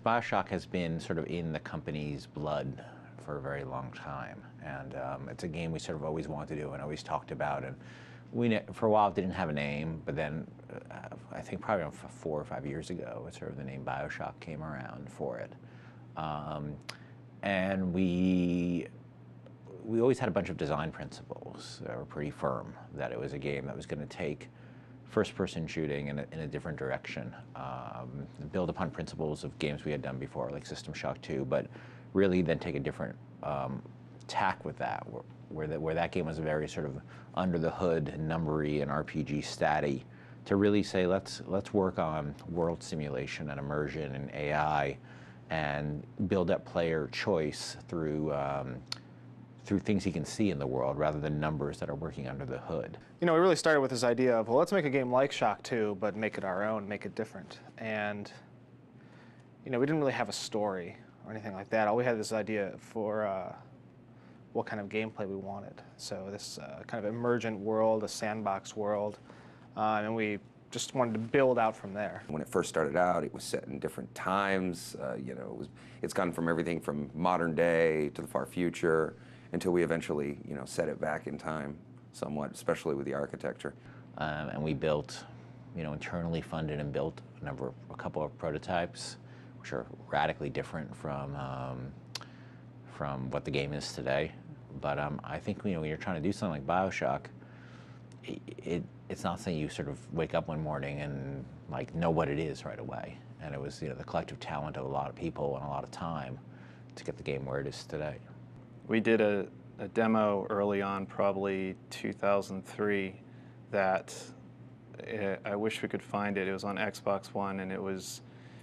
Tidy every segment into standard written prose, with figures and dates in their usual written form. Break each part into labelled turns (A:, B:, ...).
A: BioShock has been sort of in the company's blood for a very long time, and it's a game we sort of always wanted to do and always talked about. And we, for a while, didn't have a name, but then I think probably around 4 or 5 years ago, sort of the name BioShock came around for it. And we always had a bunch of design principles that were pretty firm, that it was a game that was going to take first-person shooting in a different direction, build upon principles of games we had done before, like System Shock 2, but really then take a different tack with that, where that game was very sort of under the hood, numbery and RPG statty, to really say let's work on world simulation and immersion and AI, and build up player choice through things he can see in the world rather than numbers that are working under the hood.
B: You know, we really started with this idea of, well, let's make a game like Shock 2, but make it our own, make it different. And, you know, we didn't really have a story or anything like that. All we had this idea for what kind of gameplay we wanted. So this kind of emergent world, a sandbox world, and we just wanted to build out from there.
C: When it first started out, it was set in different times. You know, it's gone from everything from modern day to the far future, until we eventually, you know, set it back in time somewhat, especially with the architecture.
A: And we built, you know, internally funded and built a couple of prototypes, which are radically different from what the game is today. But I think, you know, when you're trying to do something like BioShock, it's not something you sort of wake up one morning and like know what it is right away. And it was, you know, the collective talent of a lot of people and a lot of time to get the game where it is today.
D: We did a demo early on, probably 2003, that I wish we could find it. It was on Xbox One, and it was,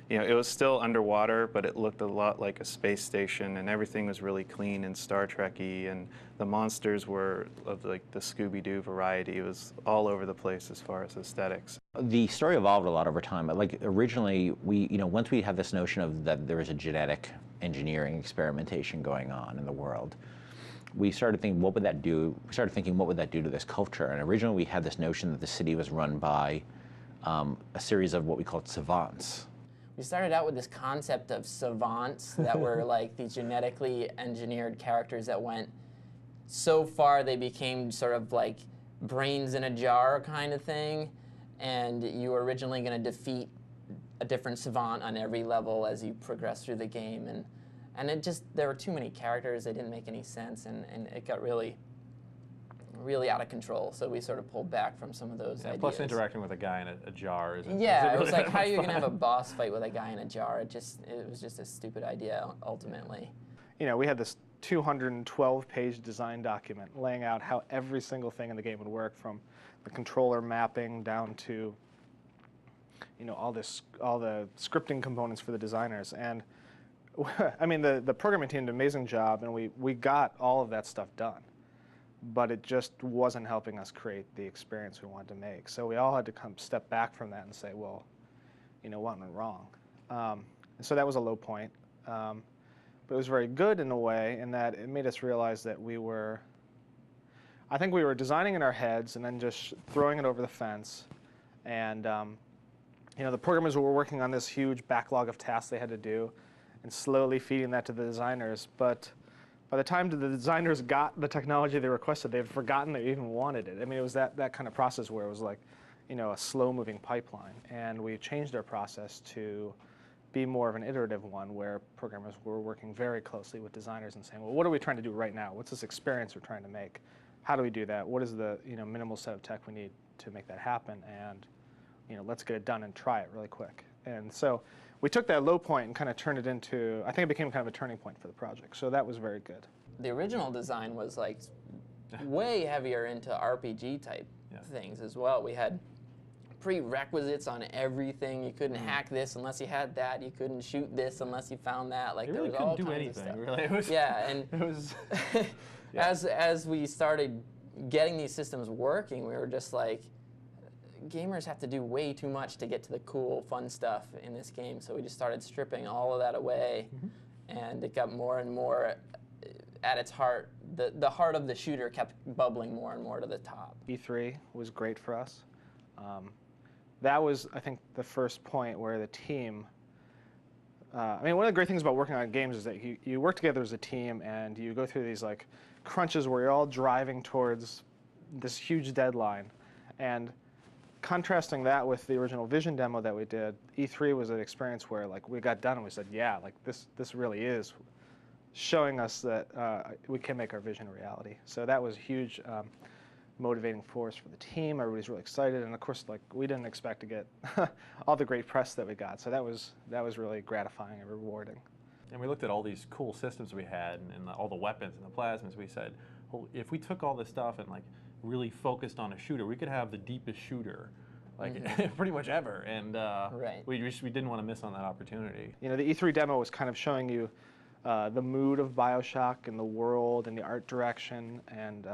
D: you know, it was still underwater, but it looked a lot like a space station, and everything was really clean and Star Trek-y, and the monsters were of like the Scooby-Doo variety. It was all over the place as far as aesthetics.
A: The story evolved a lot over time. Like originally, you know, once we had this notion of that there was a genetic engineering experimentation going on in the world, we started thinking, what would that do? We started thinking, what would that do to this culture? And originally, we had this notion that the city was run by a series of what we called savants.
E: We started out with this concept of savants that were like these genetically engineered characters that went so far they became sort of like brains in a jar kind of thing, and you were originally going to defeat a different savant on every level as you progress through the game, and it just, there were too many characters, they didn't make any sense, and it got really out of control, so we sort of pulled back from some of those ideas.
F: Plus interacting with a guy in a jar isn't
E: Yeah,
F: really
E: it was like, how are you going to have a boss fight with a guy in a jar? It was just a stupid idea, ultimately.
B: You know, we had this 212-page design document laying out how every single thing in the game would work, from the controller mapping down to, you know, all the scripting components for the designers. And I mean, the programming team did an amazing job, and we got all of that stuff done. But it just wasn't helping us create the experience we wanted to make. So we all had to step back from that and say, well, you know, what went wrong? And so that was a low point. But it was very good in a way, in that it made us realize that I think we were designing in our heads and then just throwing it over the fence. And you know, the programmers were working on this huge backlog of tasks they had to do, and slowly feeding that to the designers. But by the time the designers got the technology they requested, they'd forgotten they even wanted it. I mean, it was that kind of process where it was like, you know, a slow-moving pipeline. And we changed our process to be more of an iterative one, where programmers were working very closely with designers and saying, well, what are we trying to do right now? What's this experience we're trying to make? How do we do that? What is the, you know, minimal set of tech we need to make that happen? And, you know, let's get it done and try it really quick. And so we took that low point and kind of turned it into, I think it became kind of a turning point for the project. So that was very good.
E: The original design was like way heavier into RPG type things as well. We had prerequisites on everything. You couldn't hack this unless you had that. You couldn't shoot this unless you found that. Like, there was all kinds of stuff.
F: Really. It was,
E: yeah, and
F: it was,
E: as we started getting these systems working, we were just like, gamers have to do way too much to get to the cool, fun stuff in this game. So we just started stripping all of that away, and it got more and more at its heart. The heart of the shooter kept bubbling more and more to the top.
B: E3 was great for us. That was, I think, the first point where the team I mean, one of the great things about working on games is that you work together as a team, and you go through these like crunches where you're all driving towards this huge deadline. And contrasting that with the original Vision demo that we did, E3 was an experience where like we got done and we said, yeah, like this really is showing us that we can make our vision a reality. So that was a huge motivating force for the team. Everybody's really excited, and of course, like we didn't expect to get all the great press that we got. So that was really gratifying and rewarding.
F: And we looked at all these cool systems we had and all the weapons and the plasmas. We said, well, if we took all this stuff and like really focused on a shooter, we could have the deepest shooter like pretty much ever. And
E: Right.
F: we didn't want to miss on that opportunity.
B: You know, the E3 demo was kind of showing you the mood of BioShock and the world and the art direction. And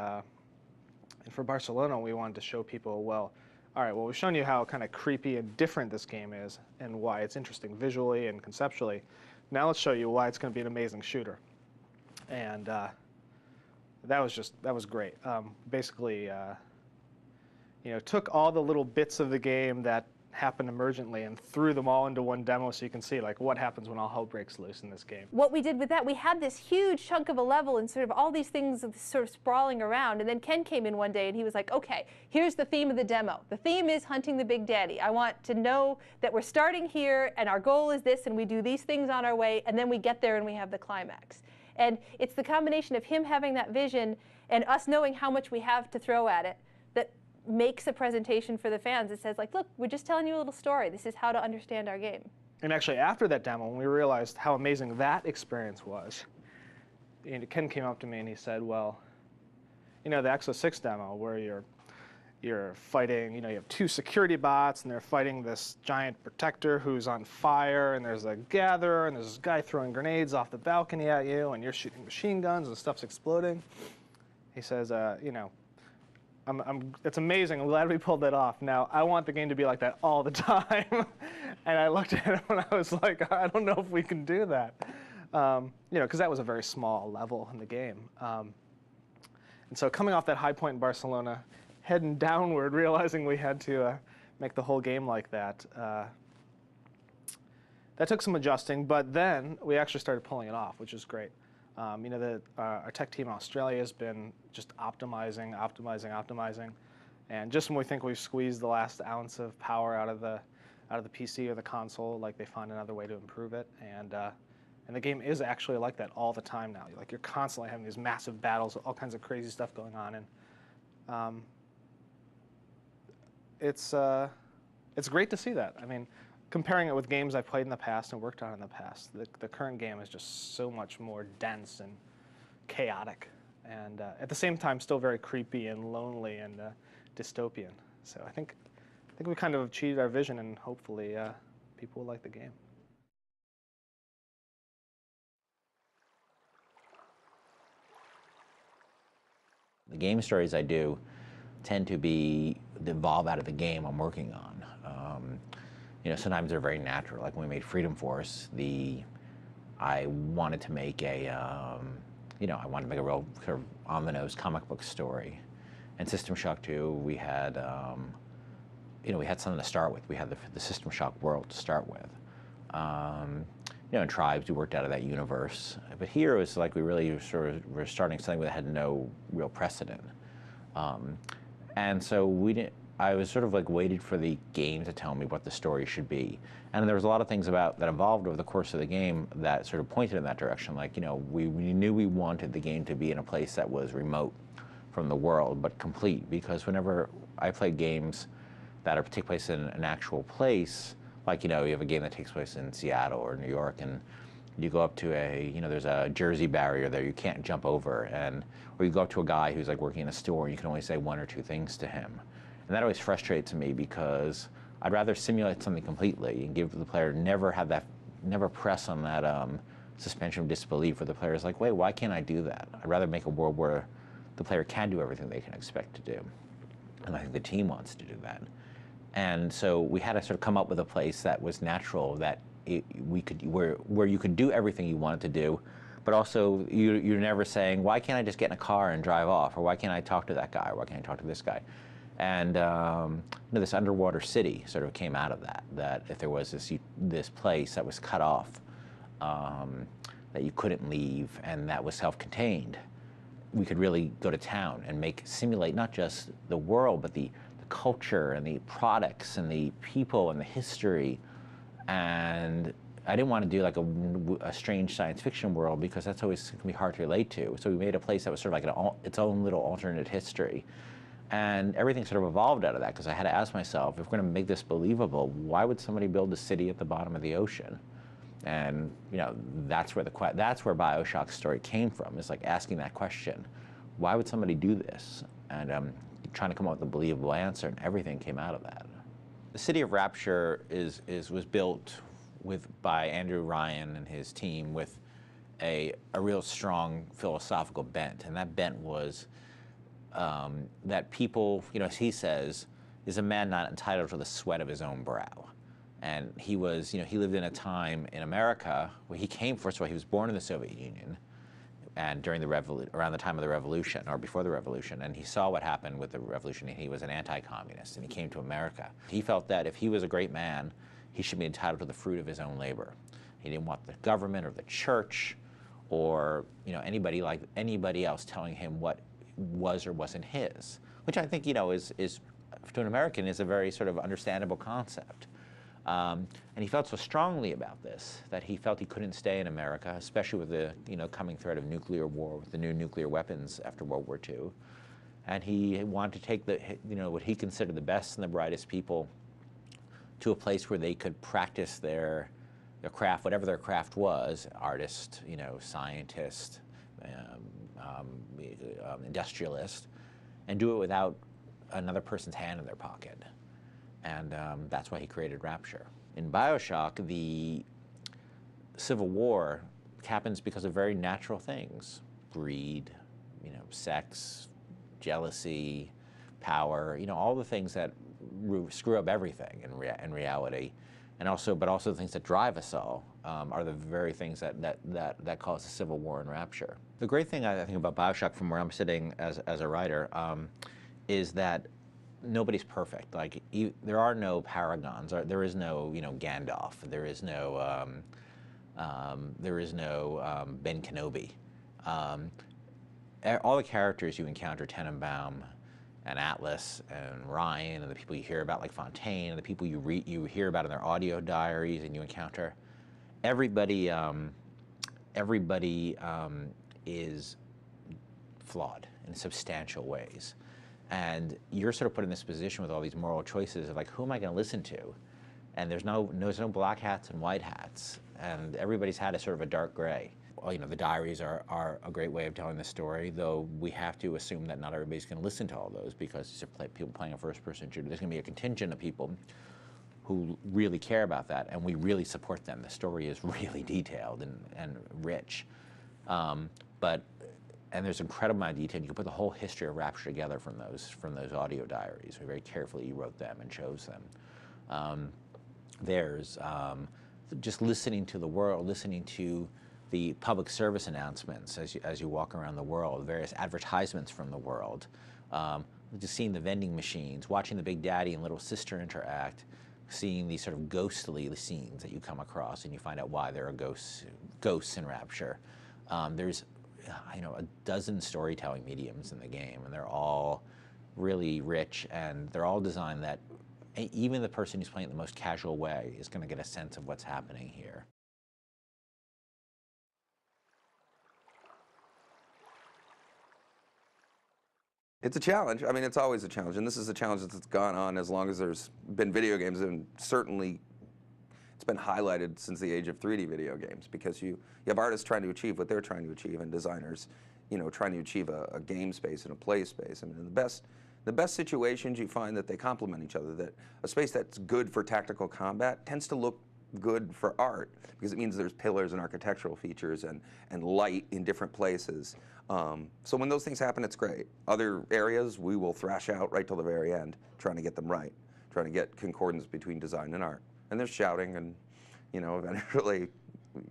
B: for Barcelona, we wanted to show people, well, all right, well, we've shown you how kind of creepy and different this game is and why it's interesting visually and conceptually. Now let's show you why it's going to be an amazing shooter. And that was great. Basically, you know, took all the little bits of the game that happened emergently and threw them all into one demo so you can see like what happens when all hell breaks loose in this game.
G: What we did with that, we had this huge chunk of a level and sort of all these things sort of sprawling around, and then Ken came in one day and he was like, okay, here's the theme of the demo. The theme is hunting the big daddy. I want to know that we're starting here and our goal is this and we do these things on our way and then we get there and we have the climax. And it's the combination of him having that vision and us knowing how much we have to throw at it that makes a presentation for the fans. It says like, look, we're just telling you a little story. This is how to understand our game.
B: And actually after that demo, when we realized how amazing that experience was, Ken came up to me and he said, well, you know, the Exo 6 demo where you're fighting, you know, you have two security bots and they're fighting this giant protector who's on fire, and there's a gatherer and there's this guy throwing grenades off the balcony at you and you're shooting machine guns and stuff's exploding. He says, you know, it's amazing. I'm glad we pulled that off. Now, I want the game to be like that all the time. And I looked at him and I was like, I don't know if we can do that. You know, because that was a very small level in the game. And so coming off that high point in Barcelona, heading downward, realizing we had to make the whole game like that, that took some adjusting. But then we actually started pulling it off, which is great. You know, our tech team in Australia has been just optimizing. And just when we think we've squeezed the last ounce of power out of the PC or the console, like they find another way to improve it. And the game is actually like that all the time now. Like you're constantly having these massive battles, all kinds of crazy stuff going on. And it's great to see that. I mean, comparing it with games I've played in the past and worked on in the past, the current game is just so much more dense and chaotic, and at the same time still very creepy and lonely and dystopian. So I think we kind of achieved our vision, and hopefully people will like the game.
A: The game stories I do tend to evolve out of the game I'm working on. You know, sometimes they're very natural. Like when we made Freedom Force, I wanted to make a, you know, I wanted to make a real sort of on-the-nose comic book story. And System Shock 2, we had, you know, we had something to start with. We had the System Shock world to start with. You know, in Tribes, we worked out of that universe. But here it was like we really sort of were starting something that had no real precedent. And so I was sort of like waited for the game to tell me what the story should be. And there was a lot of things that evolved over the course of the game that sort of pointed in that direction. Like, you know, we knew we wanted the game to be in a place that was remote from the world, but complete. Because whenever I play games that take place in an actual place, like, you know, you have a game that takes place in Seattle or New York, and you go up to you know, there's a Jersey barrier there you can't jump over, or you go up to a guy who's like working in a store and you can only say one or two things to him. And that always frustrates me because I'd rather simulate something completely and give the player never press on that suspension of disbelief where the player's like, wait, why can't I do that? I'd rather make a world where the player can do everything they can expect to do. And I think the team wants to do that. And so we had to sort of come up with a place that was natural, that where you could do everything you wanted to do, but also you're never saying, why can't I just get in a car and drive off? Or why can't I talk to that guy? Or why can't I talk to this guy? And you know, this underwater city sort of came out of that if there was this place that was cut off that you couldn't leave, and that was self-contained. We could really go to town and simulate not just the world, but the culture and the products and the people and the history. And I didn't want to do like a strange science fiction world, because that's always going to be hard to relate to. So we made a place that was sort of like its own little alternate history. And everything sort of evolved out of that, because I had to ask myself, if we're going to make this believable, why would somebody build a city at the bottom of the ocean? And you know, that's where BioShock's story came from. Is like asking that question, why would somebody do this? And trying to come up with a believable answer, and everything came out of that. The City of Rapture was built by Andrew Ryan and his team with a real strong philosophical bent, and that bent was that people, you know, as he says, is a man not entitled to the sweat of his own brow. And he was, you know, he lived in a time in America where he came, first of all, he was born in the Soviet Union, and around the time of the revolution, or before the revolution, and he saw what happened with the revolution, and he was an anti-communist, and he came to America. He felt that if he was a great man, he should be entitled to the fruit of his own labor. He didn't want the government or the church or, you know, anybody else telling him what was or wasn't his, which I think, you know, is to an American is a very sort of understandable concept. And he felt so strongly about this that he felt he couldn't stay in America, especially with the, you know, coming threat of nuclear war, with the new nuclear weapons after World War II. And he wanted to take you know, what he considered the best and the brightest people to a place where they could practice their craft, whatever their craft was, artist, you know, scientist, industrialist, and do it without another person's hand in their pocket. And that's why he created Rapture. In BioShock, the Civil War happens because of very natural things: greed, you know, sex, jealousy, power, you know, all the things that screw up everything in reality, and also the things that drive us all are the very things that cause the Civil War in Rapture. The great thing I think about BioShock, from where I'm sitting as a writer, is that nobody's perfect. Like, there are no paragons. There is no, you know, Gandalf. There is no Ben Kenobi. All the characters you encounter, Tenenbaum and Atlas and Ryan, and the people you hear about like Fontaine, and the people you hear about in their audio diaries and you encounter, everybody is flawed in substantial ways. And you're sort of put in this position with all these moral choices of like, who am I going to listen to? And there's no black hats and white hats, and everybody's had a sort of a dark gray. Well, you know, the diaries are a great way of telling the story, though we have to assume that not everybody's going to listen to all those, because these are people playing a first-person shooter. There's going to be a contingent of people who really care about that, and we really support them. The story is really detailed and rich. And there's an incredible amount of detail. You can put the whole history of Rapture together from those audio diaries. We very carefully wrote them and chose them. There's just listening to the world, listening to the public service announcements as you walk around the world, various advertisements from the world, just seeing the vending machines, watching the Big Daddy and Little Sister interact, seeing these sort of ghostly scenes that you come across, and you find out why there are ghosts in Rapture. There's, you know, a dozen storytelling mediums in the game, and they're all really rich, and they're all designed that even the person who's playing it the most casual way is going to get a sense of what's happening here.
C: It's a challenge. I mean, it's always a challenge, and this is a challenge that's gone on as long as there's been video games, and certainly it's been highlighted since the age of 3D video games, because you have artists trying to achieve what they're trying to achieve, and designers, you know, trying to achieve a game space and a play space. I mean, in the best situations, you find that they complement each other, that a space that's good for tactical combat tends to look good for art, because it means there's pillars and architectural features and light in different places. So when those things happen, it's great. Other areas, we will thrash out right till the very end, trying to get them right, trying to get concordance between design and art. And there's shouting, and, you know, eventually,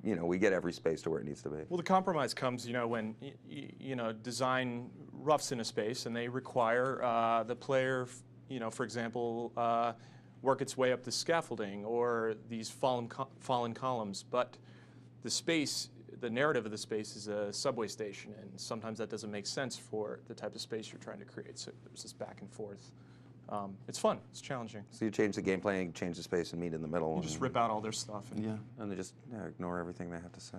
C: you know, we get every space to where it needs to be.
H: Well, the compromise comes, you know, when, you know, design roughs in a space, and they require the player, you know, for example, work its way up the scaffolding or these fallen columns. But the space, the narrative of the space is a subway station, and sometimes that doesn't make sense for the type of space you're trying to create. So there's this back and forth. It's fun. It's challenging.
C: So you change the gameplay, and you change the space, and meet in the middle.
H: You just rip out all their stuff. And
C: and they just ignore everything they have to say.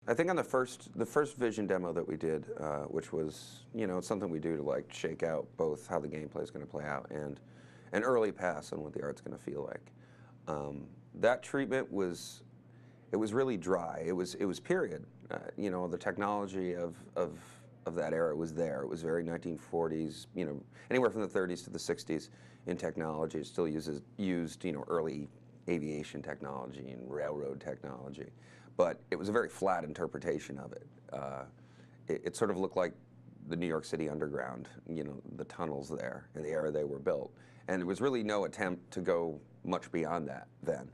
C: I think on the first vision demo that we did, which was, it's something we do to like shake out both how the gameplay is going to play out and an early pass on what the art's going to feel like. That treatment was, it was really dry. It was period. The technology of that era was there. It was very 1940s. Anywhere from the 30s to the 60s in technology. It still used early aviation technology and railroad technology. But it was a very flat interpretation of it. It sort of looked like the New York City underground, the tunnels there in the era they were built. And there was really no attempt to go much beyond that then.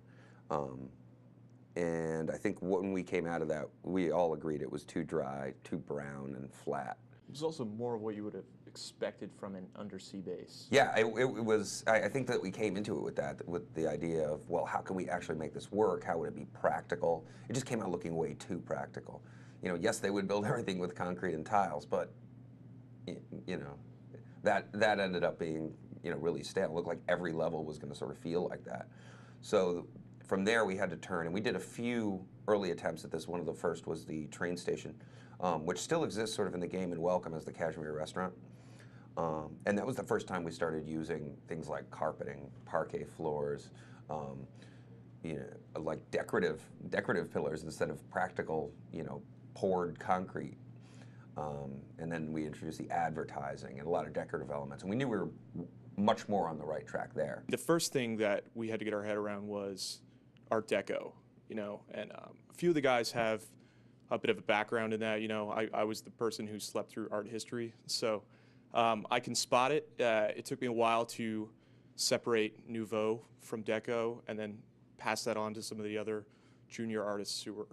C: And I think when we came out of that, we all agreed it was too dry, too brown and flat.
H: it was also more of what you would have expected from an undersea base.
C: Yeah, it was. I think that we came into it with that, with the idea of, well, how can we actually make this work? How would it be practical? It just came out looking way too practical. Yes, they would build everything with concrete and tiles, but that ended up being really stale. It looked like every level was going to sort of feel like that. So from there, we had to turn, and we did a few early attempts at this. One of the first was the train station, which still exists sort of in the game and Welcome as the Kashmir restaurant. And that was the first time we started using things like carpeting, parquet floors, like decorative pillars instead of practical, poured concrete. And then we introduced the advertising and a lot of decorative elements. And we knew we were much more on the right track there.
H: The first thing that we had to get our head around was Art Deco, and a few of the guys have a bit of a background in that. I was the person who slept through art history, so I can spot it. It took me a while to separate Nouveau from Deco and then pass that on to some of the other junior artists who were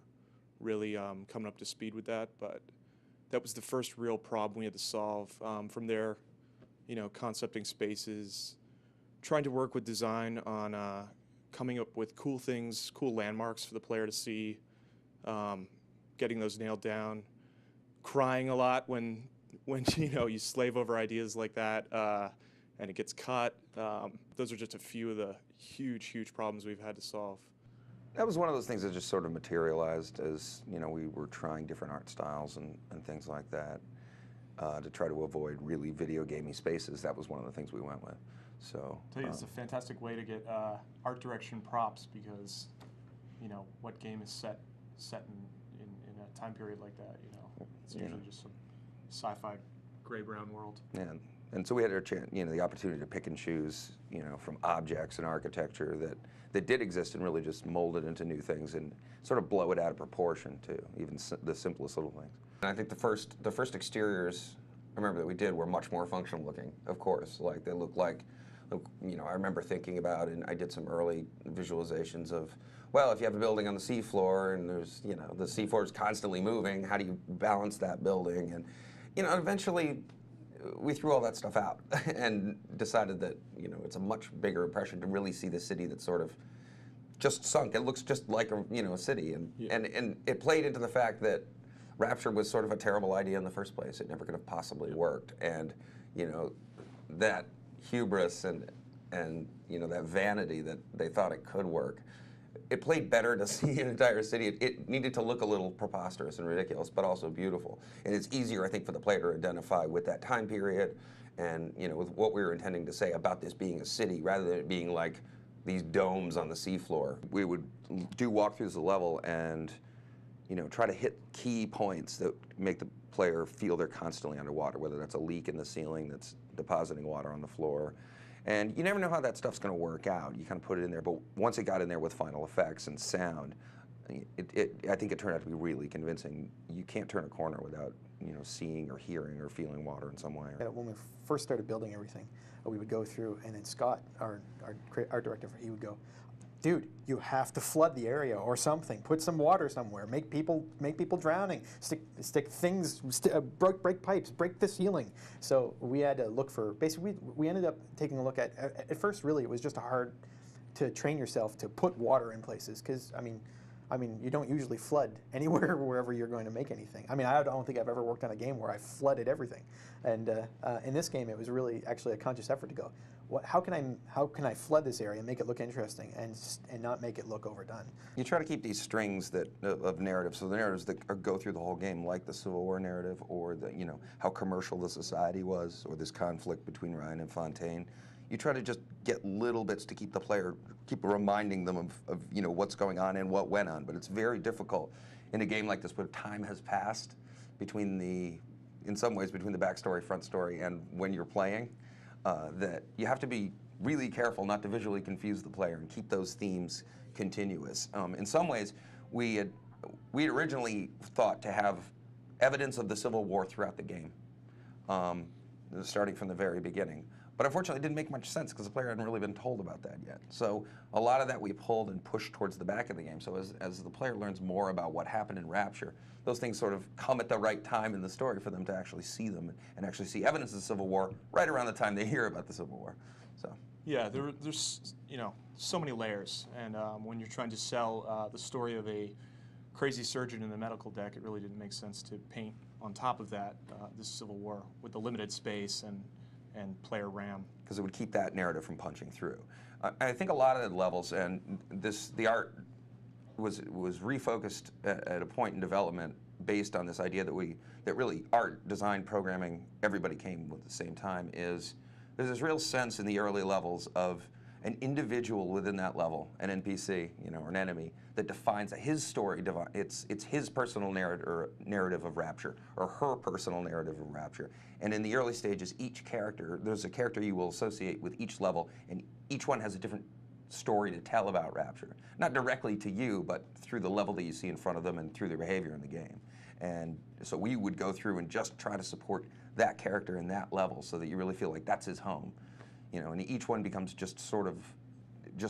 H: really coming up to speed with that. But that was the first real problem we had to solve. From there, concepting spaces, trying to work with design on coming up with cool things, cool landmarks for the player to see, getting those nailed down, crying a lot when you slave over ideas like that and it gets cut. Those are just a few of the huge problems we've had to solve.
C: That was one of those things that just sort of materialized as, we were trying different art styles and things like that to try to avoid really video gamey spaces. That was one of the things we went with. So
H: I'll tell you, it's a fantastic way to get art direction props because, what game is set in a time period like that, It's usually just some sci-fi gray-brown world.
C: Yeah, and so we had the opportunity to pick and choose, from objects and architecture that did exist and really just mold it into new things and sort of blow it out of proportion to even the simplest little things. And I think the first exteriors I remember that we did were much more functional looking, of course. Like they looked like, I remember thinking about, and I did some early visualizations of, well, if you have a building on the seafloor and there's, the seafloor is constantly moving, how do you balance that building? And, eventually we threw all that stuff out and decided that, it's a much bigger impression to really see the city that sort of just sunk. It looks just like a city. And,
H: yeah.
C: and it played into the fact that Rapture was sort of a terrible idea in the first place. It never could have possibly worked. And, that hubris and that vanity that they thought it could work, it played better to see an entire city. It needed to look a little preposterous and ridiculous, but also beautiful. And it's easier, I think, for the player to identify with that time period and, with what we were intending to say about this being a city rather than it being like these domes on the seafloor. We would do walkthroughs of the level and, try to hit key points that make the player feel they're constantly underwater, whether that's a leak in the ceiling that's depositing water on the floor. And you never know how that stuff's going to work out. You kind of put it in there, but once it got in there with final effects and sound, I think it turned out to be really convincing. You can't turn a corner without, seeing or hearing or feeling water in some way.
I: When we first started building everything, we would go through, and then Scott, our art director, he would go, dude, you have to flood the area or something. Put some water somewhere. Make people drowning. Stick things. Break pipes. Break the ceiling. So we had to look for. Basically, we ended up taking a look at first, really, it was just hard to train yourself to put water in places because I mean, you don't usually flood anywhere wherever you're going to make anything. I mean, I don't think I've ever worked on a game where I flooded everything. And in this game, it was really actually a conscious effort to go, how can I flood this area and make it look interesting and not make it look overdone?
C: You try to keep these strings of narrative, so the narratives that go through the whole game, like the Civil War narrative, or how commercial the society was, or this conflict between Ryan and Fontaine. You try to just get little bits to keep the player, keep reminding them of what's going on and what went on. But it's very difficult in a game like this where time has passed in some ways between the backstory, front story, and when you're playing, that you have to be really careful not to visually confuse the player and keep those themes continuous. In some ways, we had originally thought to have evidence of the Civil War throughout the game, starting from the very beginning. But unfortunately, it didn't make much sense because the player hadn't really been told about that yet. So a lot of that we pulled and pushed towards the back of the game. So as the player learns more about what happened in Rapture, those things sort of come at the right time in the story for them to actually see them and actually see evidence of the Civil War right around the time they hear about the Civil War. So
H: yeah, there's so many layers, and when you're trying to sell the story of a crazy surgeon in the medical deck, it really didn't make sense to paint on top of that this Civil War with the limited space and player RAM.
C: Because it would keep that narrative from punching through. I think a lot of the levels, and the art was refocused at a point in development based on this idea that really art, design, programming, everybody came with the same time, there's this real sense in the early levels of an individual within that level, an NPC, or an enemy, that defines his story. It's his personal narrative of Rapture, or her personal narrative of Rapture. And in the early stages, each character, there's a character you will associate with each level, and each one has a different story to tell about Rapture. Not directly to you, but through the level that you see in front of them and through their behavior in the game. And so we would go through and just try to support that character in that level so that you really feel like that's his home. And each one becomes just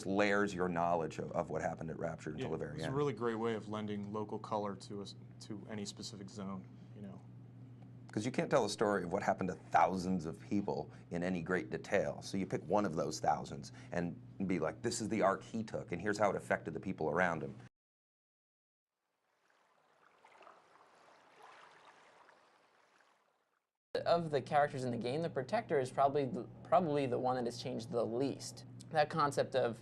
C: layers your knowledge of what happened at Rapture until the very end.
H: It's a really great way of lending local color to any specific zone,
C: Because you can't tell the story of what happened to thousands of people in any great detail. So you pick one of those thousands and be like, this is the arc he took, and here's how it affected the people around him.
E: Of the characters in the game, the Protector is probably the one that has changed the least. That concept of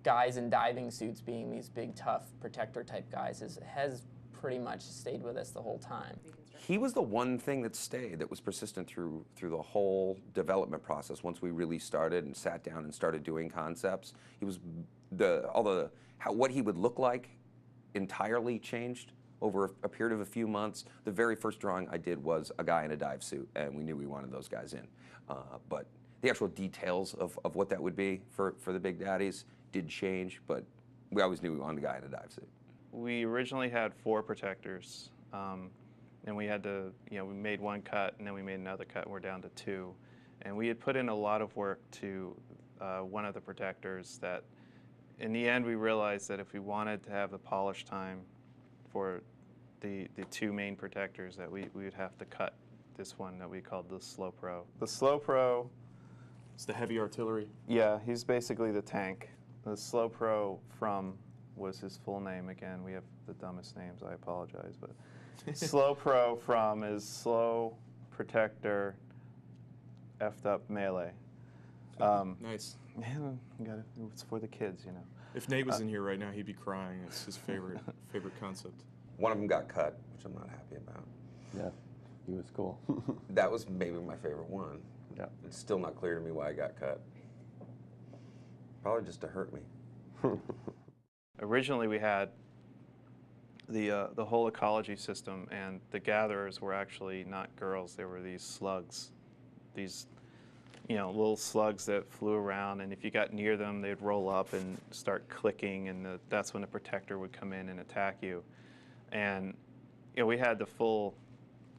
E: guys in diving suits being these big, tough Protector type guys has pretty much stayed with us the whole time.
C: He was the one thing that stayed, that was persistent through the whole development process. Once we really started and sat down and started doing concepts, he was what he would look like entirely changed over a period of a few months. The very first drawing I did was a guy in a dive suit, and we knew we wanted those guys in. But the actual details of what that would be for the Big Daddies did change, but we always knew we wanted a guy in a dive suit.
D: We originally had 4 Protectors, and we had to, we made one cut, and then we made another cut, and we're down to 2. And we had put in a lot of work to one of the Protectors that, in the end, we realized that if we wanted to have the polish time for the 2 main Protectors, that we would have to cut this one that we called the Slow Pro. The Slow Pro,
H: it's the heavy artillery.
D: Yeah, he's basically the tank. The Slow Pro was his full name. Again, we have the dumbest names, I apologize, but Slow Pro is Slow Protector effed up melee.
H: Nice.
D: It's for the kids,
H: If Nate was in here right now, he'd be crying. It's his favorite concept.
C: One of them got cut, which I'm not happy about.
J: Yeah, he was cool.
C: That was maybe my favorite one.
J: Yeah.
C: It's still not clear to me why I got cut. Probably just to hurt me.
D: Originally, we had the whole ecology system, and the gatherers were actually not girls. They were these slugs, these little slugs that flew around, and if you got near them, they'd roll up and start clicking, and that's when the Protector would come in and attack you. And we had the full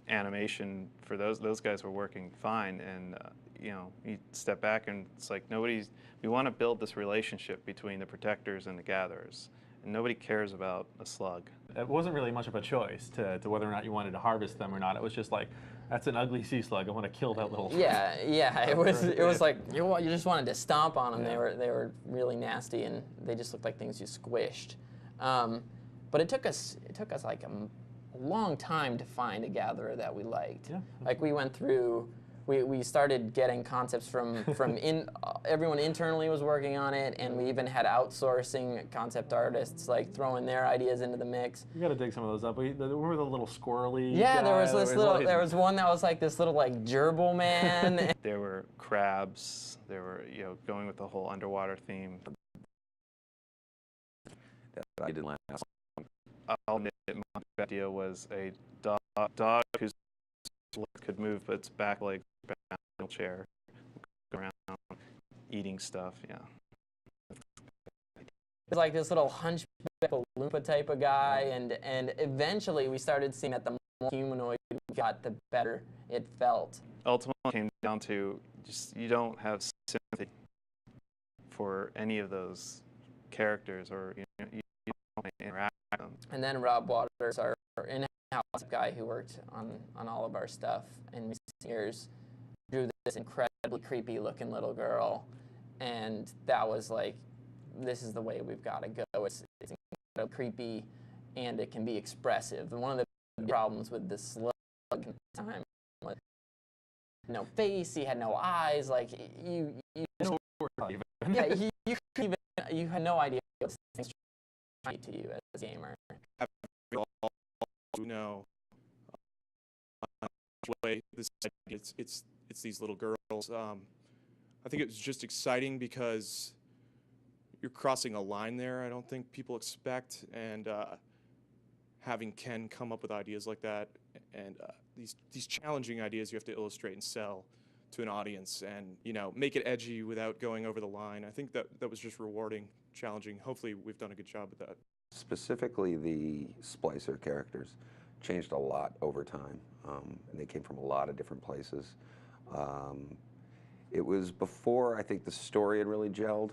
D: animation for those guys were working fine, and you step back and it's like we want to build this relationship between the Protectors and the gatherers, and nobody cares about a slug.
F: It wasn't really much of a choice to whether or not you wanted to harvest them or not. It was just like, that's an ugly sea slug. I want to kill that little.
E: Yeah. It was like you just wanted to stomp on them. Yeah. They were really nasty, and they just looked like things you squished. But it took us like a long time to find a gatherer that we liked.
F: Yeah.
E: Like we went through, we started getting concepts from everyone internally was working on it, and we even had outsourcing concept artists like throwing their ideas into the mix.
F: You got to dig some of those up. Remember the little squirrely
E: Yeah,
F: guy?
E: there was this little.
F: like-
E: There was one that was like this little like gerbil man.
D: There were crabs. There were, going with the whole underwater theme.
C: That I didn't last.
D: I'll admit my idea was a dog whose legs could move, but its back legs back in a chair, go around eating stuff. Yeah.
E: It was like this little hunchback Oompa type of guy, and eventually we started seeing that the more humanoid we got, the better it felt.
D: Ultimately, it came down to just you don't have sympathy for any of those characters, or you don't interact with them.
E: And then Rob Waters, our in-house guy who worked on all of our stuff in recent years, drew this incredibly creepy-looking little girl, and that was like, this is the way we've got to go. It's incredibly creepy, and it can be expressive. And one of the big problems with this slug at the time was no face, he had no eyes, like you had no idea what this thing's trying to you as a gamer.
H: No, way it's these little girls. I think it was just exciting because you're crossing a line there. I don't think people expect, and having Ken come up with ideas like that, and these challenging ideas you have to illustrate and sell to an audience, and make it edgy without going over the line. I think that was just rewarding, challenging. Hopefully, we've done a good job with that.
C: Specifically, the splicer characters changed a lot over time, and they came from a lot of different places. It was before, I think, the story had really gelled,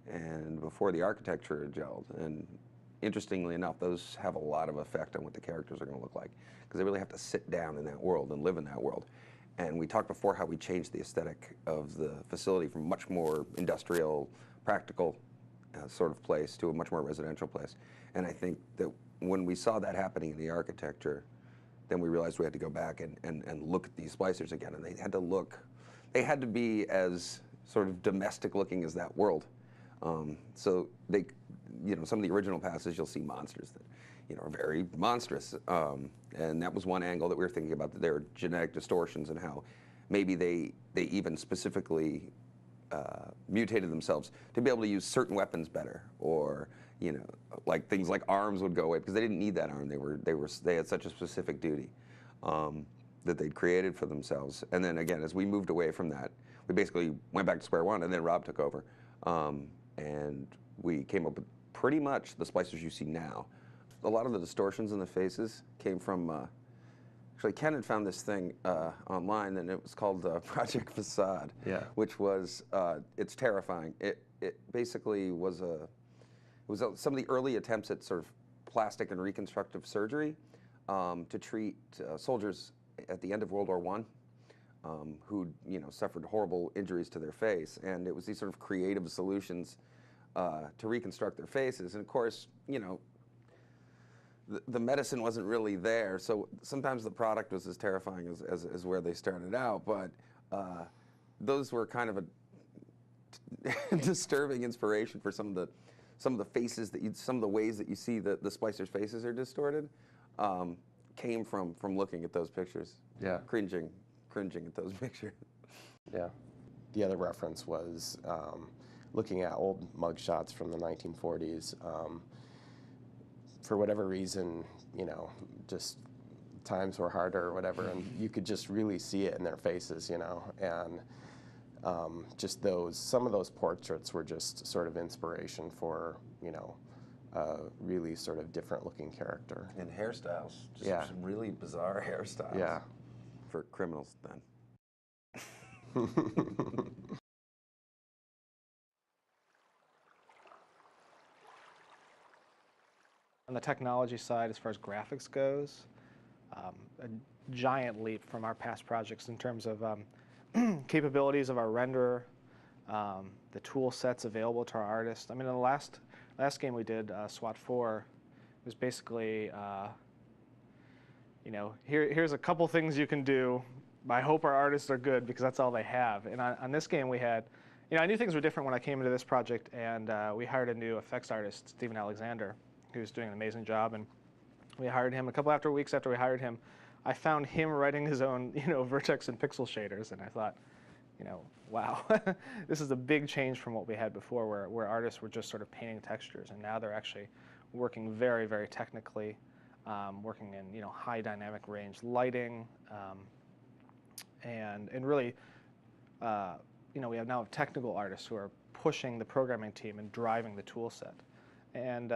C: and before the architecture had gelled. And interestingly enough, those have a lot of effect on what the characters are going to look like, because they really have to sit down in that world and live in that world. And we talked before how we changed the aesthetic of the facility from much more industrial, practical sort of place to a much more residential place. And I think that when we saw that happening in the architecture, then we realized we had to go back and look at these splicers again. And they had to be as sort of domestic looking as that world. So they, some of the original passes, you'll see monsters that, are very monstrous. And that was one angle that we were thinking about, that there are genetic distortions and how maybe they even specifically mutated themselves to be able to use certain weapons better, or like things like arms would go away because they didn't need that arm. They had such a specific duty that they'd created for themselves. And then again, as we moved away from that, we basically went back to square one, and then Rob took over, and we came up with pretty much the splicers you see now. A lot of the distortions in the faces came from. Actually, Ken had found this thing online, and it was called Project Facade, which was, it's terrifying. It basically was some of the early attempts at sort of plastic and reconstructive surgery to treat soldiers at the end of World War I who suffered horrible injuries to their face, and it was these sort of creative solutions to reconstruct their faces. And of course, the medicine wasn't really there, so sometimes the product was as terrifying as where they started out, but those were kind of a disturbing inspiration for some of the faces some of the ways that you see the splicers' faces are distorted, came from looking at those pictures.
J: Yeah.
C: Cringing at those pictures.
J: Yeah. The other reference was looking at old mugshots from the 1940s. For whatever reason, just times were harder or whatever, and you could just really see it in their faces, and just some of those portraits were just sort of inspiration for, a really sort of different looking character.
C: And hairstyles,
J: Yeah.
C: some really bizarre hairstyles.
J: Yeah.
C: For criminals then.
B: On the technology side, as far as graphics goes, a giant leap from our past projects in terms of capabilities of our renderer, the tool sets available to our artists. I mean, in the last game we did, SWAT 4, was basically, you know, here's a couple things you can do. I hope our artists are good because that's all they have. And on this game we had, you know, I knew things were different when I came into this project, and we hired a new effects artist, Stephen Alexander, who's doing an amazing job. And we hired him a couple weeks after we hired him. I found him writing his own, you know, vertex and pixel shaders, and I thought, you know, wow, this is a big change from what we had before, where artists were just sort of painting textures, and now they're actually working very, very technically, working in, you know, high dynamic range lighting, and really, you know, we have now technical artists who are pushing the programming team and driving the tool set. And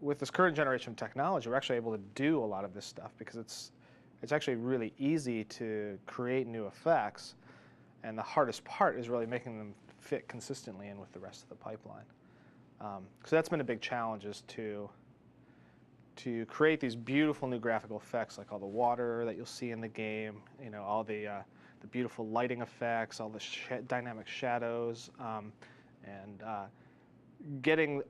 B: with this current generation of technology, we're actually able to do a lot of this stuff because it's actually really easy to create new effects, and the hardest part is really making them fit consistently in with the rest of the pipeline. So that's been a big challenge, is to create these beautiful new graphical effects, like all the water that you'll see in the game, you know, all the beautiful lighting effects, all the dynamic shadows, and getting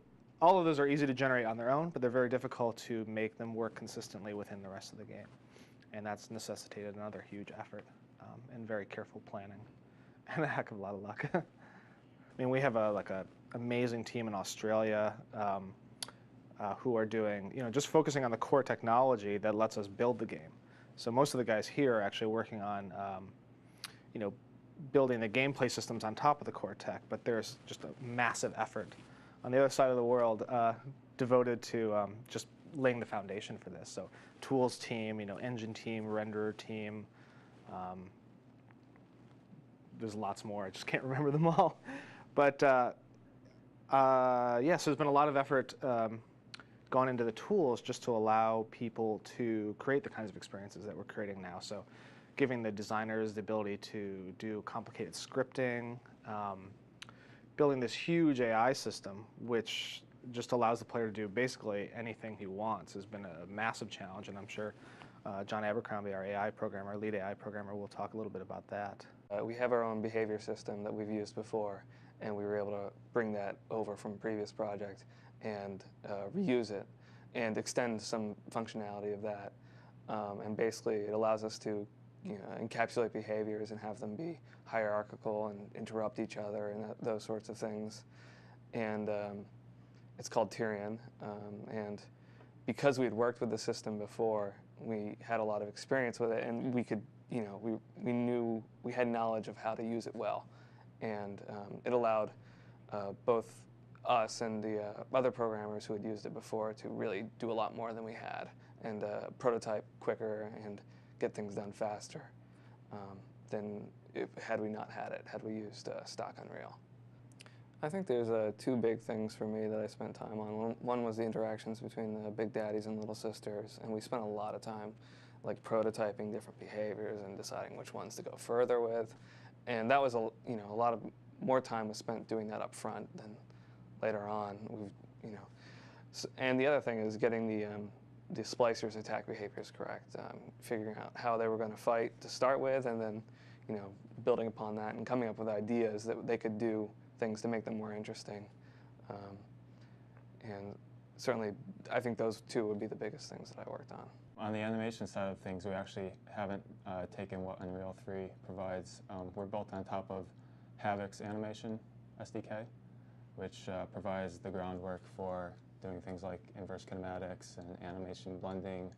B: all of those are easy to generate on their own, but they're very difficult to make them work consistently within the rest of the game. And that's necessitated another huge effort and very careful planning and a heck of a lot of luck. I mean, we have like an amazing team in Australia who are doing, you know, just focusing on the core technology that lets us build the game. So most of the guys here are actually working on, you know, building the gameplay systems on top of the core tech, but there's just a massive effort on the other side of the world devoted to just laying the foundation for this. So tools team, you know, engine team, renderer team. There's lots more. I just can't remember them all. But yeah, so there's been a lot of effort gone into the tools just to allow people to create the kinds of experiences that we're creating now. So giving the designers the ability to do complicated scripting, building this huge AI system, which just allows the player to do basically anything he wants, has been a massive challenge. And I'm sure John Abercrombie, our AI programmer, our lead AI programmer, will talk a little bit about that.
K: We have our own behavior system that we've used before, and we were able to bring that over from a previous project and reuse it and extend some functionality of that. And basically, it allows us to, you know, encapsulate behaviors and have them be hierarchical and interrupt each other and those sorts of things. And it's called Tyrion. And because we had worked with the system before, we had a lot of experience with it, and we could, you know, we knew, we had knowledge of how to use it well. And it allowed both us and the other programmers who had used it before to really do a lot more than we had, and prototype quicker and get things done faster than had we not had it, had we used stock Unreal. I think there's two big things for me that I spent time on. One was the interactions between the big daddies and little sisters, and we spent a lot of time like prototyping different behaviors and deciding which ones to go further with. And that was a lot of more time was spent doing that up front than later on. And the other thing is getting the splicers' attack behaviors correct, figuring out how they were going to fight to start with, and then building upon that and coming up with ideas that they could do things to make them more interesting. And certainly, I think those two would be the biggest things that I worked on.
L: On the animation side of things, we actually haven't taken what Unreal 3 provides. We're built on top of Havoc's animation SDK, which provides the groundwork for doing things like inverse kinematics and animation blending,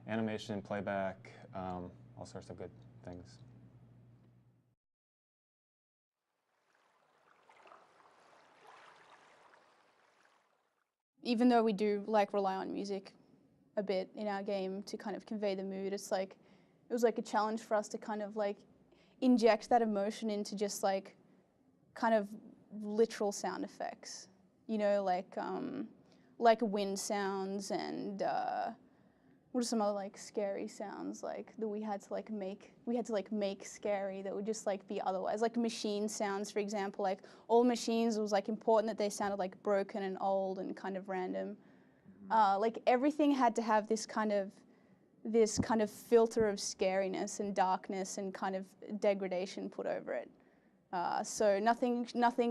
L: animation playback, all sorts of good things.
M: Even though we do rely on music a bit in our game to kind of convey the mood, it was like a challenge for us to kind of inject that emotion into just kind of literal sound effects, like wind sounds and what are some other scary sounds that we had to make scary that would just be otherwise, like machine sounds, for example. All machines, it was important that they sounded broken and old and kind of random. Everything had to have this kind of filter of scariness and darkness and kind of degradation put over it. So nothing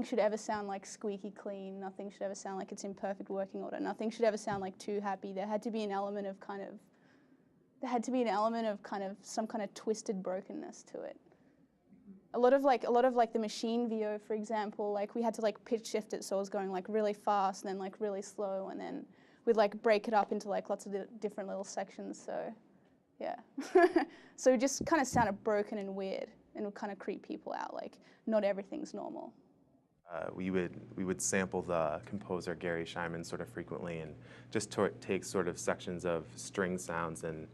M: should ever sound like squeaky clean. Nothing should ever sound like it's in perfect working order. Nothing should ever sound like too happy. There had to be an element of kind of some kind of twisted brokenness to it. A lot of the machine VO, for example, like we had to like pitch shift it so it was going like really fast and then like really slow, and then we'd like break it up into like lots of different little sections. So yeah, so it just kind of sounded broken and weird, and would kind of creep people out. Like not everything's normal.
N: We would sample the composer Gary Scheinman sort of frequently, and just take sort of sections of string sounds and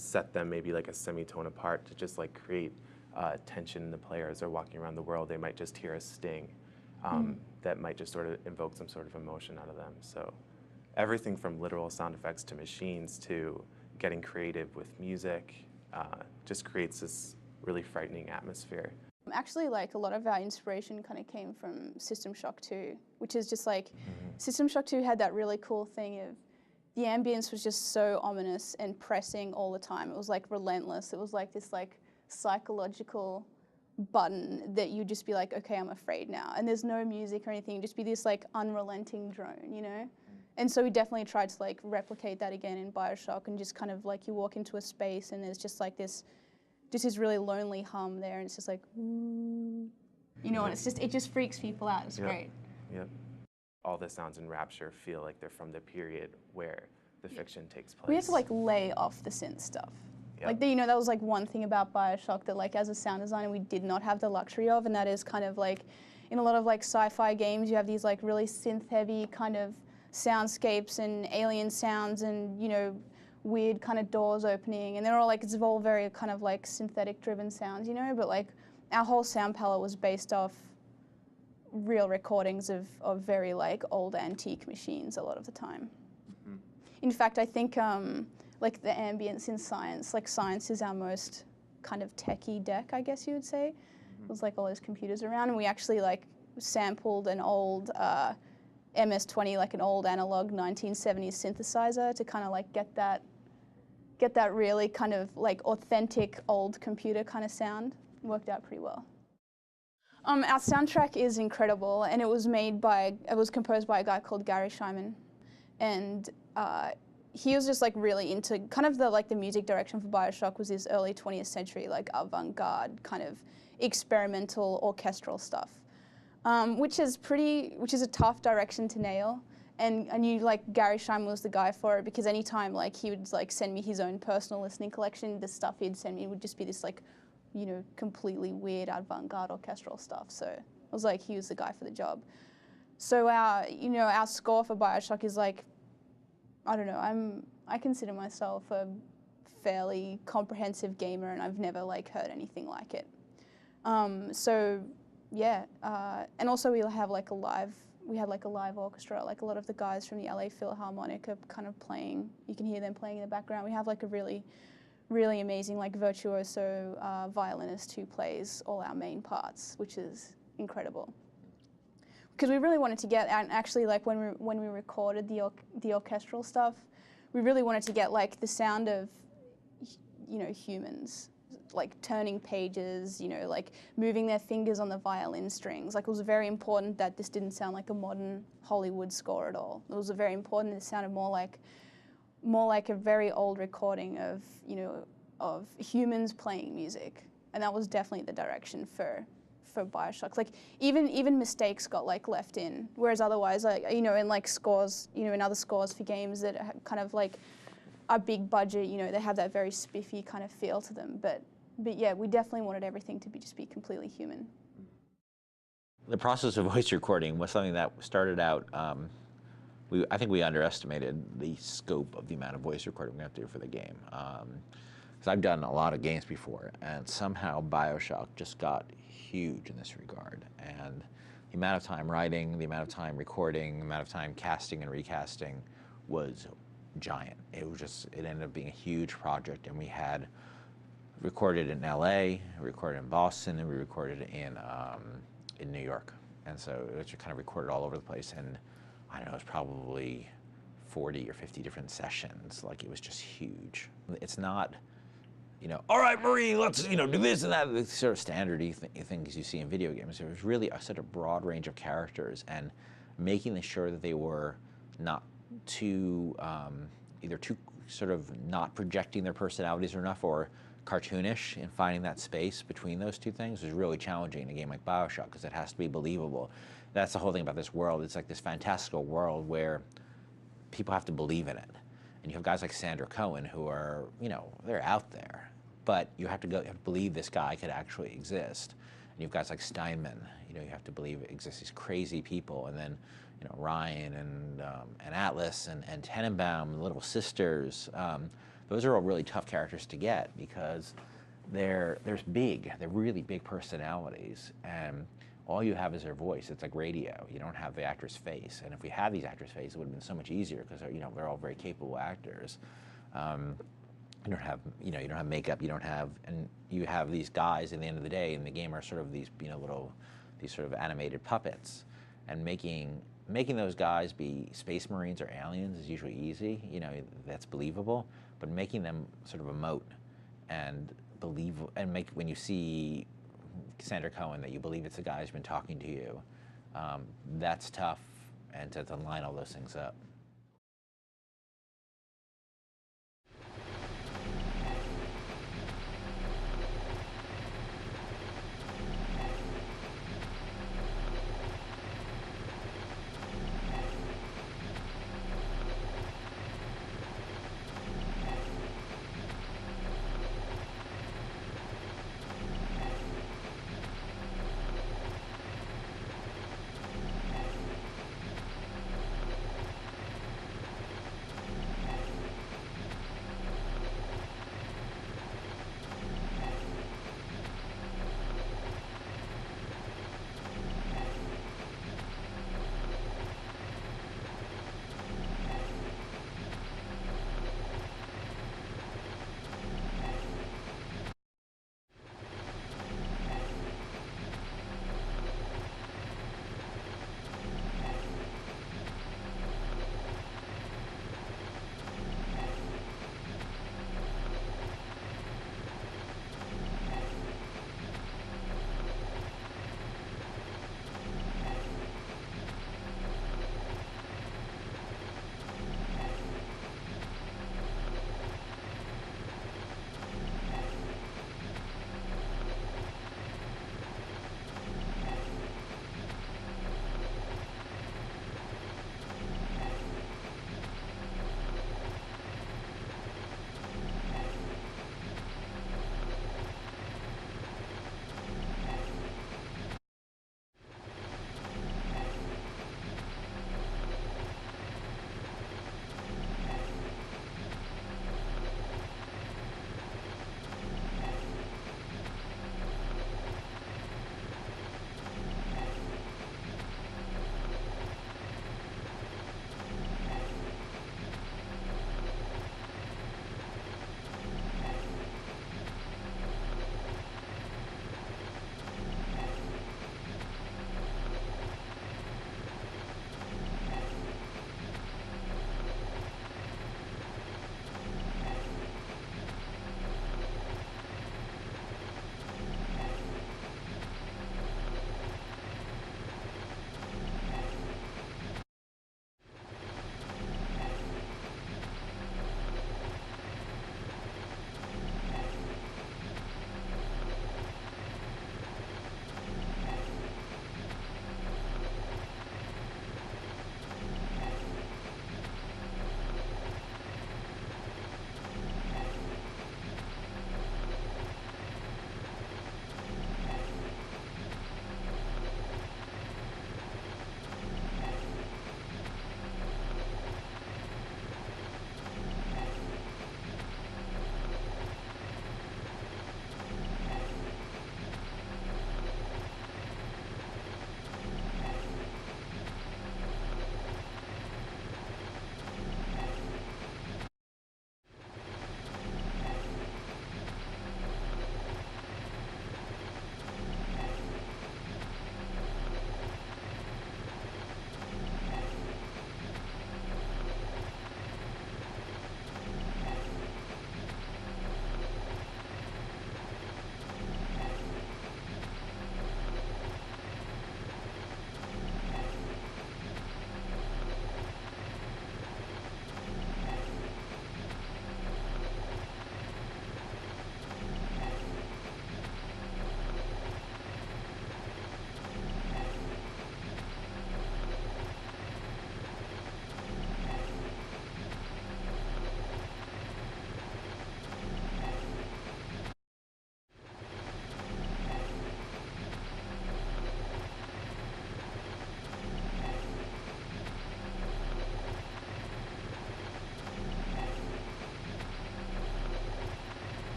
N: set them maybe like a semitone apart to just like create tension in the players. Are walking around the world, they might just hear a sting that might just sort of invoke some sort of emotion out of them. So everything from literal sound effects to machines to getting creative with music just creates this really frightening atmosphere.
M: Actually, like a lot of our inspiration kind of came from System Shock 2, which is just like, System Shock 2 had that really cool thing of the ambience was just so ominous and pressing all the time. It was like relentless. It was like this like psychological button that you'd just be like, okay, I'm afraid now. And there's no music or anything, just be this like unrelenting drone, you know? And so we definitely tried to like replicate that again in BioShock, and just kind of like you walk into a space and there's just like this really lonely hum there, and it's just like, ooh, you know, and it just freaks people out. It's great.
N: Yep. All the sounds in Rapture feel like they're from the period where the fiction takes place.
M: We had to like lay off the synth stuff.
N: Yep.
M: Like, you know, that was like one thing about BioShock that like as a sound designer we did not have the luxury of, and that is kind of like in a lot of like sci-fi games you have these like really synth heavy kind of soundscapes and alien sounds and, you know, weird kind of doors opening, and they're all like, it's all very kind of like synthetic driven sounds, you know, but like our whole sound palette was based off real recordings of very like old antique machines a lot of the time. In fact, I think like the ambience in Science, like Science is our most kind of techie deck, I guess you would say. It was like all those computers around, and we actually like sampled an old MS-20, like an old analog 1970s synthesizer to kind of like get that really kind of like authentic old computer kind of sound. It worked out pretty well. Our soundtrack is incredible, and it was composed by a guy called Gary Scheinman, and he was just like really into kind of the music direction for BioShock was this early 20th century like avant-garde kind of experimental orchestral stuff, which is a tough direction to nail. And I knew like Gary Scheinman was the guy for it, because anytime like he would like send me his own personal listening collection, the stuff he'd send me would just be this like, you know, completely weird avant-garde orchestral stuff. So I was like, he was the guy for the job. So our score for BioShock is like, I don't know, I consider myself a fairly comprehensive gamer, and I've never like heard anything like it. So yeah, and also we had like a live orchestra. Like a lot of the guys from the LA Philharmonic are kind of playing. You can hear them playing in the background. We have like a really, really amazing like virtuoso violinist who plays all our main parts, which is incredible. Because we really wanted to get, and actually like when we recorded the orchestral stuff, we really wanted to get like the sound of, you know, humans, like turning pages, you know, like moving their fingers on the violin strings. Like it was very important that this didn't sound like a modern Hollywood score at all. It was very important that it sounded more like a very old recording of, you know, of humans playing music. And that was definitely the direction for BioShock. Like even mistakes got like left in, whereas otherwise, like, you know, in like scores, you know, in other scores for games that are kind of like are big budget, you know, they have that very spiffy kind of feel to them. But yeah, we definitely wanted everything to just be completely human.
A: The process of voice recording was something that started out, I think we underestimated the scope of the amount of voice recording we have to do for the game. Because I've done a lot of games before, and somehow BioShock just got huge in this regard. And the amount of time writing, the amount of time recording, the amount of time casting and recasting was giant. It ended up being a huge project, and we had recorded in LA, recorded in Boston, and we recorded in New York. And so it was kind of recorded all over the place, and I don't know, it was probably 40 or 50 different sessions. Like, it was just huge. It's not all right, Marine, let's do this and that, the sort of standard things you see in video games. There was really such a broad range of characters, and making sure that they were not too either too sort of not projecting their personalities enough or cartoonish, and finding that space between those two things was really challenging in a game like BioShock, because it has to be believable. That's the whole thing about this world. It's like this fantastical world where people have to believe in it. And you have guys like Sandra Cohen who are, they're out there, but you have to believe this guy could actually exist. And you have guys like Steinman, you have to believe it exists, these crazy people. And then, Ryan and Atlas and Tenenbaum, the Little Sisters, those are all really tough characters to get, because they're really big personalities, and all you have is their voice. It's like radio. You don't have the actor's face. And if we had these actors' faces, it would have been so much easier, because they're all very capable actors. You don't have makeup. And you have these guys. At the end of the day, in the game, are sort of these these sort of animated puppets, and making those guys be space marines or aliens is usually easy. That's believable. But making them sort of emote and when you see Sandra Cohen, that you believe it's the guy who's been talking to you, that's tough, and to line all those things up.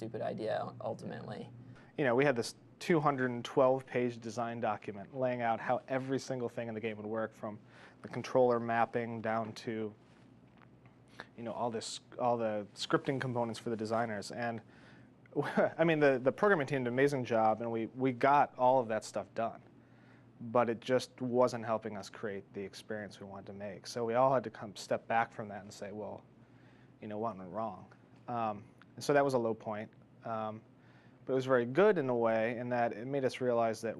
E: stupid idea ultimately.
B: You know, we had this 212-page design document laying out how every single thing in the game would work, from the controller mapping down to, you know, all the scripting components for the designers. And I mean, the programming team did an amazing job, and we got all of that stuff done. But it just wasn't helping us create the experience we wanted to make. So we all had to come step back from that and say, well, you know, what went wrong? And so that was a low point. But it was very good in a way, in that it made us realize that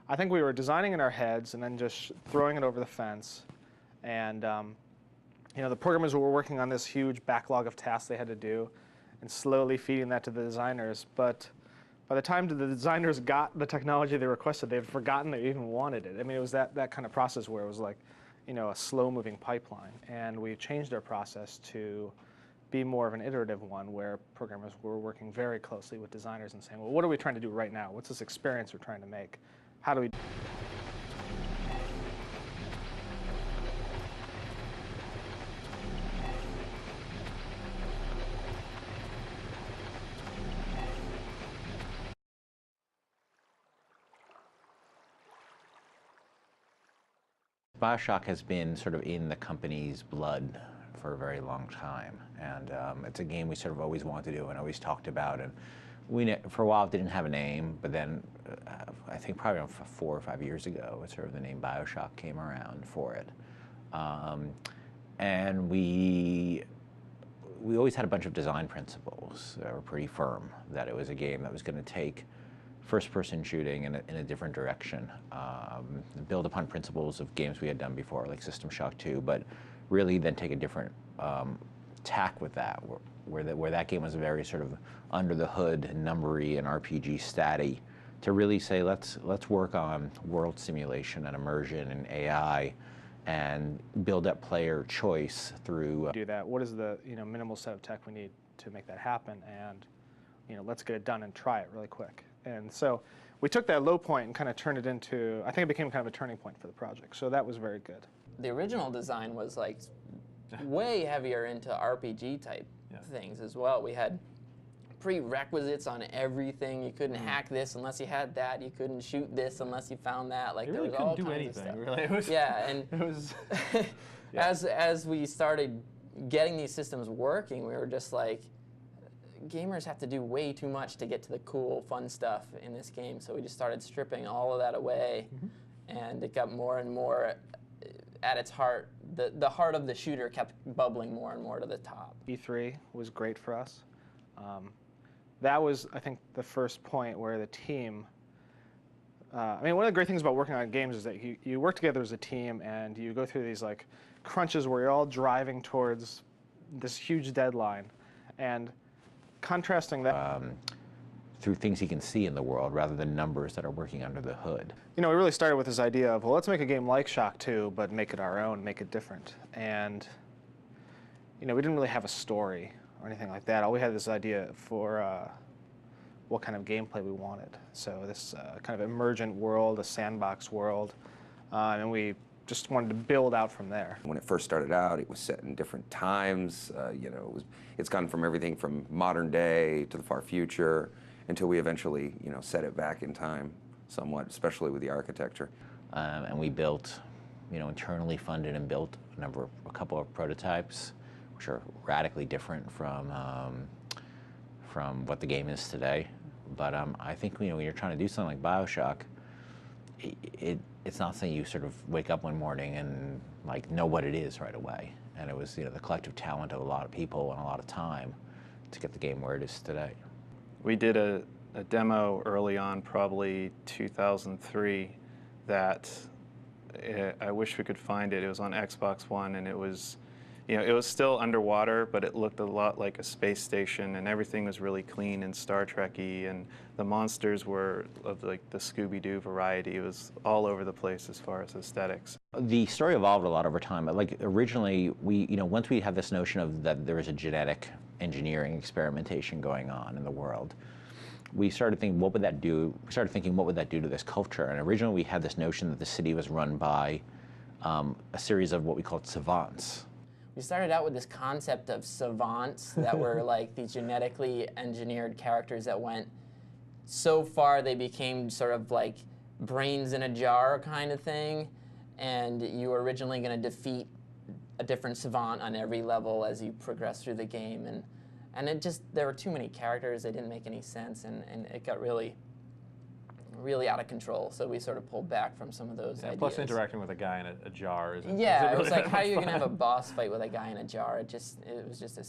B: I think we were designing in our heads and then just throwing it over the fence. And you know, the programmers were working on this huge backlog of tasks they had to do and slowly feeding that to the designers. But by the time the designers got the technology they requested, they'd forgotten they even wanted it. I mean, it was that kind of process where it was like, you know, a slow-moving pipeline. And we changed our process to be more of an iterative one, where programmers were working very closely with designers and saying, well, what are we trying to do right now? What's this experience we're trying to make? How do we...
A: BioShock has been sort of in the company's blood for a very long time, and it's a game we sort of always wanted to do and always talked about. And we, for a while, didn't have a name, but then I think probably around 4 or 5 years ago, sort of the name BioShock came around for it. And we always had a bunch of design principles that were pretty firm, that it was a game that was going to take first-person shooting in a different direction, build upon principles of games we had done before, like System Shock 2, but really then take a different tack with that, where that game was very sort of under the hood, numbery and RPG statty, to really say, let's work on world simulation and immersion and AI, and build up player choice through.
B: Do that. What is the minimal set of tech we need to make that happen? And let's get it done and try it really quick. And so we took that low point and kind of turned it into, I think it became kind of a turning point for the project. So that was very good.
E: The original design was like way heavier into RPG type things as well. We had prerequisites on everything. You couldn't hack this unless you had that. You couldn't shoot this unless you found that. Like,
F: really
E: there was all
F: couldn't do
E: kinds of
F: anything.
E: stuff.
F: Really, it was,
E: yeah, and
F: it was.
E: as we started getting these systems working, we were just like, gamers have to do way too much to get to the cool, fun stuff in this game. So we just started stripping all of that away, and it got more and more at its heart. The heart of the shooter kept bubbling more and more to the top.
B: E3 was great for us. That was, I think, the first point where the team, I mean, one of the great things about working on games is that you work together as a team, and you go through these like crunches where you're all driving towards this huge deadline, and contrasting that
A: through things he can see in the world rather than numbers that are working under the hood.
B: We really started with this idea of, well, let's make a game like Shock 2, but make it our own, make it different. And we didn't really have a story or anything like that. All we had this idea for what kind of gameplay we wanted. So this kind of emergent world, a sandbox world, and we just wanted to build out from there.
C: When it first started out, it was set in different times. It's gone from everything from modern day to the far future, until we eventually, set it back in time somewhat, especially with the architecture.
A: And we built, internally funded and built a couple of prototypes, which are radically different from what the game is today. But I think when you're trying to do something like BioShock, it's not something you sort of wake up one morning and like know what it is right away. And it was the collective talent of a lot of people and a lot of time to get the game where it is today.
D: We did a demo early on, probably 2003, that I wish we could find it. It was on Xbox One, and it was, it was still underwater, but it looked a lot like a space station, and everything was really clean and Star Trek-y, and the monsters were of like the Scooby-Doo variety. It was all over the place as far as aesthetics.
A: The story evolved a lot over time. Like originally, once we had this notion of that there was a genetic engineering experimentation going on in the world, we started thinking, what would that do? We started thinking, what would that do to this culture? And originally, we had this notion that the city was run by a series of what we called savants.
E: we started out with this concept of savants that were like these genetically engineered characters that went so far they became sort of like brains in a jar kind of thing, and you were originally going to defeat a different savant on every level as you progress through the game, and it just, there were too many characters, they didn't make any sense, and it got really out of control, so we sort of pulled back from some of those ideas.
F: Plus interacting with a guy in a jar isn't
E: yeah,
F: really
E: it was like,
F: that
E: how are
F: much
E: you going to
F: fun.
E: have a boss fight with a guy in a jar? It was just a